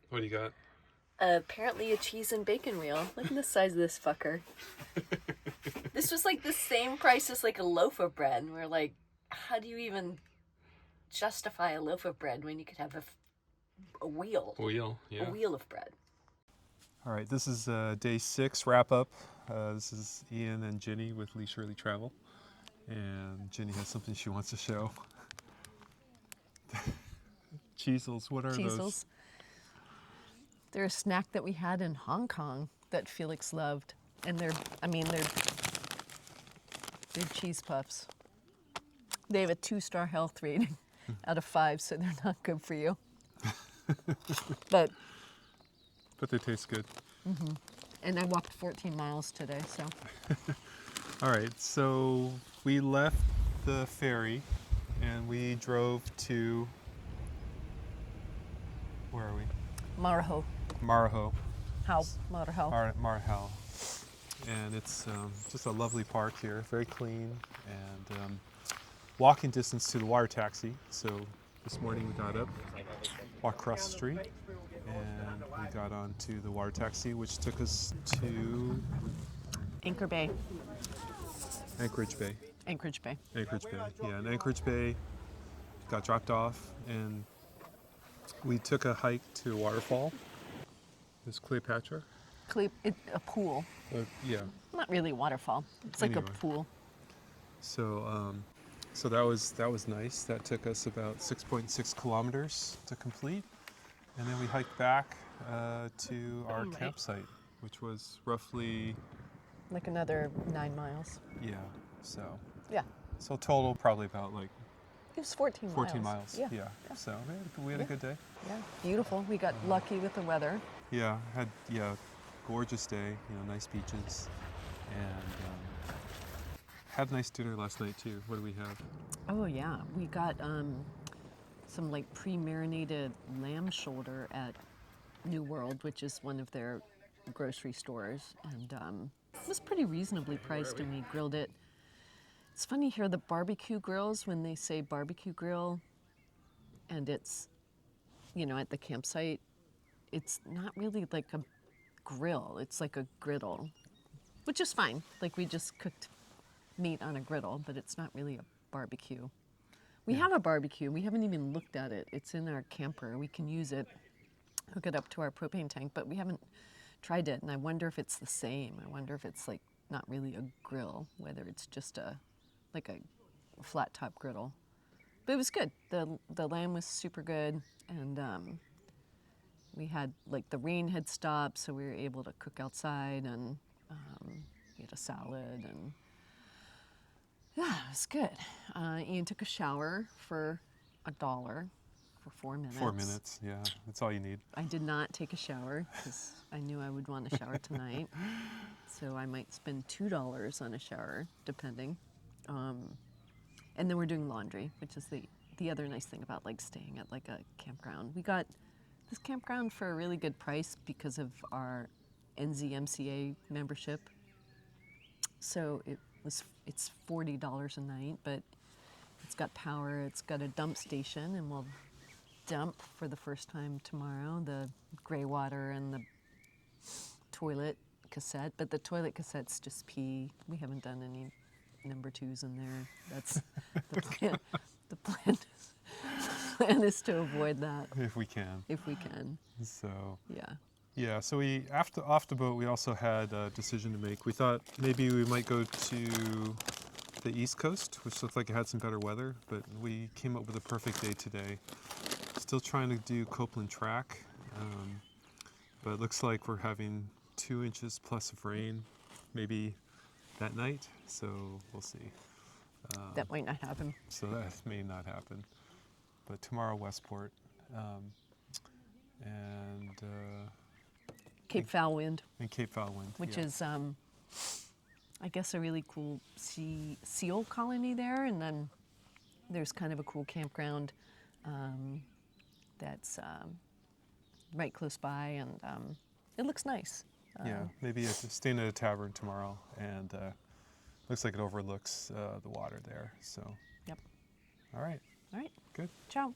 What do you got? Apparently a cheese and bacon wheel. Look at the size of this fucker. This was like the same price as like a loaf of bread. And we're like, how do you even justify a loaf of bread when you could have a wheel? Wheel, yeah. A wheel of bread. All right, this is day 6 wrap up. This is Ian and Ginny with Leisurely Travel. And Ginny has something she wants to show. Cheezels, what are Cheezels. those? They're a snack that we had in Hong Kong that Felix loved. And they're cheese puffs. They have a 2-star health rating out of 5, so they're not good for you. But they taste good. Mm-hmm. And I walked 14 miles today, so. All right, so we left the ferry and we drove to, where are we? Marahau. Marahau. Marahau. Marahau. And it's just a lovely park here, very clean, and walking distance to the water taxi. So this morning we got up, walked across the street, and we got onto the water taxi, which took us to Anchorage Bay. Anchorage Bay. Anchorage Bay. Anchorage Bay, yeah. In Anchorage Bay, got dropped off, and we took a hike to a waterfall. This Cleopatra. A pool. Yeah. Not really a waterfall. It's like Anyway. a pool. So, so that was nice. That took us about 6.6 kilometers to complete, and then we hiked back to our campsite, which was roughly Like another 9 miles. yeah. So Yeah. so total probably about like It was 14 miles. 14 miles. Yeah. Yeah. So we had a good day. Yeah. Beautiful. We got lucky with the weather. Yeah. Had gorgeous day. Nice beaches, and had a nice dinner last night too. What do we have? Oh yeah. We got some like pre-marinated lamb shoulder at New World, which is one of their grocery stores, and it was pretty reasonably priced, and we grilled it. It's funny here, the barbecue grills, when they say barbecue grill and it's at the campsite, it's not really like a grill, it's like a griddle, which is fine. Like we just cooked meat on a griddle, but it's not really a barbecue. We have a barbecue, we haven't even looked at it. It's in our camper, we can use it, hook it up to our propane tank, but we haven't tried it, and I wonder if it's the same. I wonder if it's like not really a grill, whether it's just like a flat top griddle. But it was good. The lamb was super good, and we had like the rain had stopped, so we were able to cook outside, and we had a salad, and yeah, it was good. Ian took a shower for $1 for 4 minutes. 4 minutes, yeah, that's all you need. I did not take a shower because I knew I would want a shower tonight. So I might spend $2 on a shower, depending. And then we're doing laundry, which is the other nice thing about like staying at like a campground. We got this campground for a really good price because of our NZMCA membership. So it's $40 a night, but it's got power, it's got a dump station, and we'll dump for the first time tomorrow the gray water and the toilet cassette, but the toilet cassette's just pee. We haven't done any number 2s in there. That's the plan. The plan is to avoid that If we can. So yeah. So we off the boat, we also had a decision to make. We thought maybe we might go to the East Coast, which looked like it had some better weather, but we came up with a perfect day today. Still trying to do Copeland Track, but it looks like we're having 2 inches plus of rain, maybe that night. So we'll see. That might not happen. So that may not happen. But tomorrow, Westport, and Cape Foul Wind. And Cape Foul Wind, which is, I guess, a really cool seal colony there, and then there's kind of a cool campground that's right close by, and it looks nice. Yeah, maybe staying at a tavern tomorrow, and looks like it overlooks the water there. So. Yep. All right. All right. Good. Ciao.